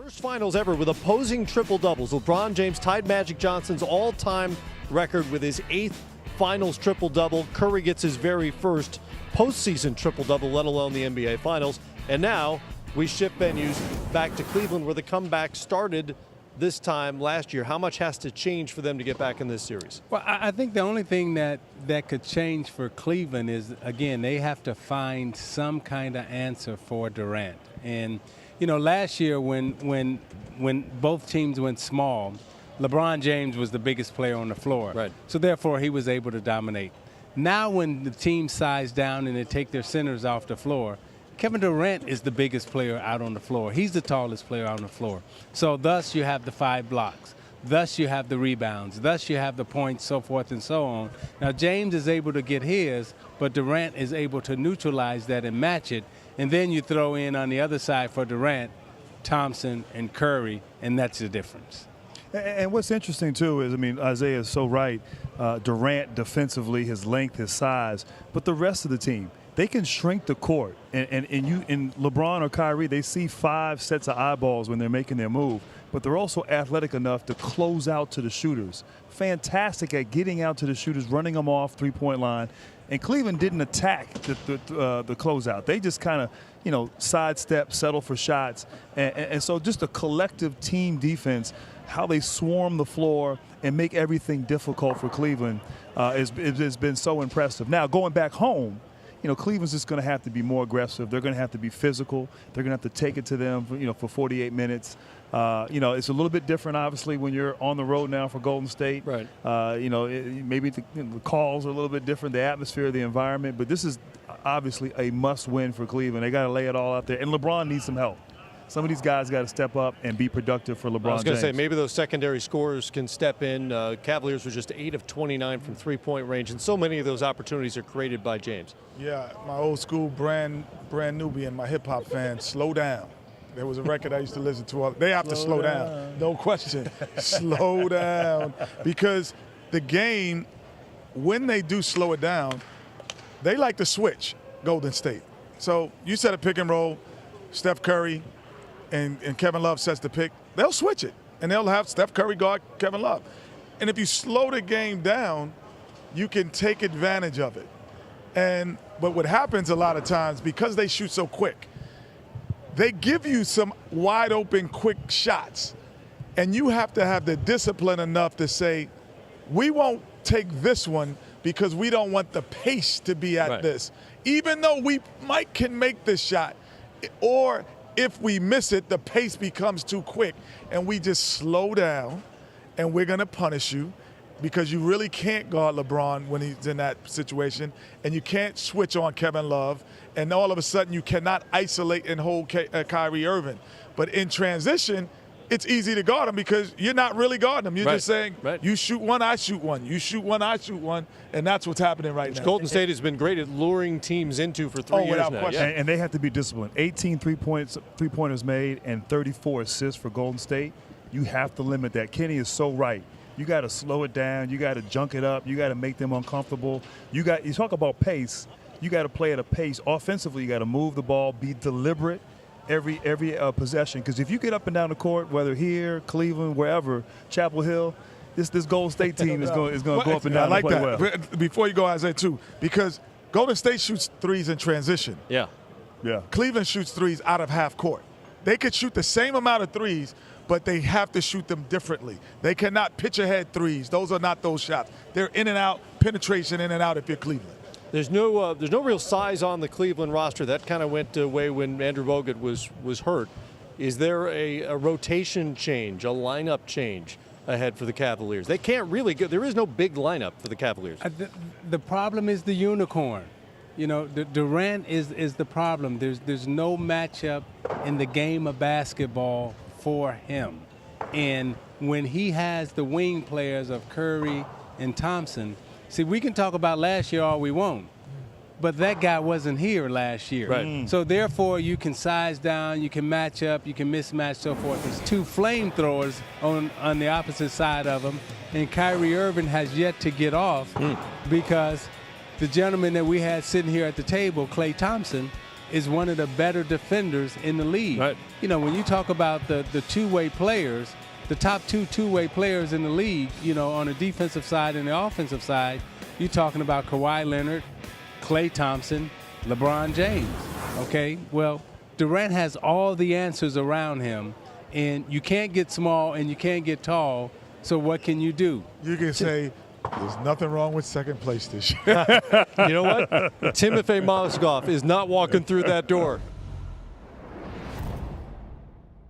First finals ever with opposing triple-doubles. LeBron James tied Magic Johnson's all-time record with his 8th finals triple-double. Curry gets his very first postseason triple-double, let alone the NBA Finals. And now we shift venues back to Cleveland, where the comeback started this time last year. How much has to change for them to get back in this series? Well, I think the only thing that could change for Cleveland is, again, they have to find some kind of answer for Durant. And, you know, last year when both teams went small, LeBron James was the biggest player on the floor. Right. So, therefore, he was able to dominate. Now when the team size down and they take their centers off the floor, Kevin Durant is the biggest player out on the floor. He's the tallest player out on the floor. So thus you have the 5 blocks. Thus you have the rebounds. Thus you have the points, so forth and so on. Now James is able to get his, but Durant is able to neutralize that and match it. And then you throw in on the other side for Durant, Thompson and Curry, and that's the difference. And what's interesting, too, is, I mean, Isaiah is so right. Durant defensively, his length, his size, but the rest of the team, they can shrink the court. And LeBron or Kyrie, they see 5 sets of eyeballs when they're making their move, but they're also athletic enough to close out to the shooters. Fantastic at getting out to the shooters, running them off three-point line. And Cleveland didn't attack the closeout. They just kind of, you know, sidestep, settle for shots. And so just a collective team defense, how they swarm the floor and make everything difficult for Cleveland has been so impressive. Now, going back home, you know, Cleveland's just going to have to be more aggressive. They're going to have to be physical. They're going to have to take it to them, for 48 minutes. You know, it's a little bit different, obviously, when you're on the road now for Golden State. Right. Maybe the calls are a little bit different, the atmosphere, the environment. But this is obviously a must-win for Cleveland. They got to lay it all out there. And LeBron needs some help. Some of these guys got to step up and be productive for LeBron James. I was going to say, maybe those secondary scorers can step in. Cavaliers were just 8 of 29 from three-point range, and so many of those opportunities are created by James. Yeah, my old school brand Nubian, my hip-hop fan, Slow Down. There was a record I used to listen to. They have to slow down. No question. Slow down. Because the game, when they do slow it down, they like to switch, Golden State. So you set a pick and roll, Steph Curry, and Kevin Love sets the pick, they'll switch it. And they'll have Steph Curry guard Kevin Love. And if you slow the game down, you can take advantage of it. But what happens a lot of times, because they shoot so quick, they give you some wide open, quick shots. And you have to have the discipline enough to say, we won't take this one because we don't want the pace to be at this. Even though we can make this shot, or if we miss it, the pace becomes too quick, and we just slow down, and we're going to punish you because you really can't guard LeBron when he's in that situation, and you can't switch on Kevin Love, and all of a sudden you cannot isolate and hold Kyrie Irving. But in transition, it's easy to guard him because you're not really guarding him. You're just saying, you shoot one, I shoot one. You shoot one, I shoot one. And that's what's happening right now. Golden State has been great at luring teams into for 3 years without now. question. And they have to be disciplined. 18 three-pointers made and 34 assists for Golden State. You have to limit that. Kenny is so right. You got to slow it down. You got to junk it up. You got to make them uncomfortable. You talk about pace. You got to play at a pace. Offensively, you got to move the ball, be deliberate every possession. Because if you get up and down the court, whether here, Cleveland, wherever, Chapel Hill, this Golden State team is going to go up and down. I like and play that. well. Before you go, Isaiah, too, because Golden State shoots threes in transition. Yeah. Cleveland shoots threes out of half court. They could shoot the same amount of threes, but they have to shoot them differently. They cannot pitch ahead threes. Those are not those shots. They're in and out, penetration in and out if you're Cleveland. There's no real size on the Cleveland roster. That kind of went away when Andrew Bogut was hurt. Is there a rotation change, a lineup change ahead for the Cavaliers? They can't really go. There is no big lineup for the Cavaliers. The problem is the unicorn. You know, Durant is the problem. There's no matchup in the game of basketball for him. And when he has the wing players of Curry and Thompson, see, we can talk about last year all we want, but that guy wasn't here last year. Right. So therefore, you can size down, you can match up, you can mismatch, so forth. There's 2 flamethrowers on the opposite side of him, and Kyrie Irving has yet to get off because the gentleman that we had sitting here at the table, Klay Thompson, is one of the better defenders in the league. Right. You know, when you talk about the two-way players, the top two-way players in the league, you know, on the defensive side and the offensive side, you're talking about Kawhi Leonard, Klay Thompson, LeBron James. Okay? Well, Durant has all the answers around him, and you can't get small and you can't get tall, so what can you do? You can say there's nothing wrong with second place this year. You know what? Timofey Mozgov is not walking through that door.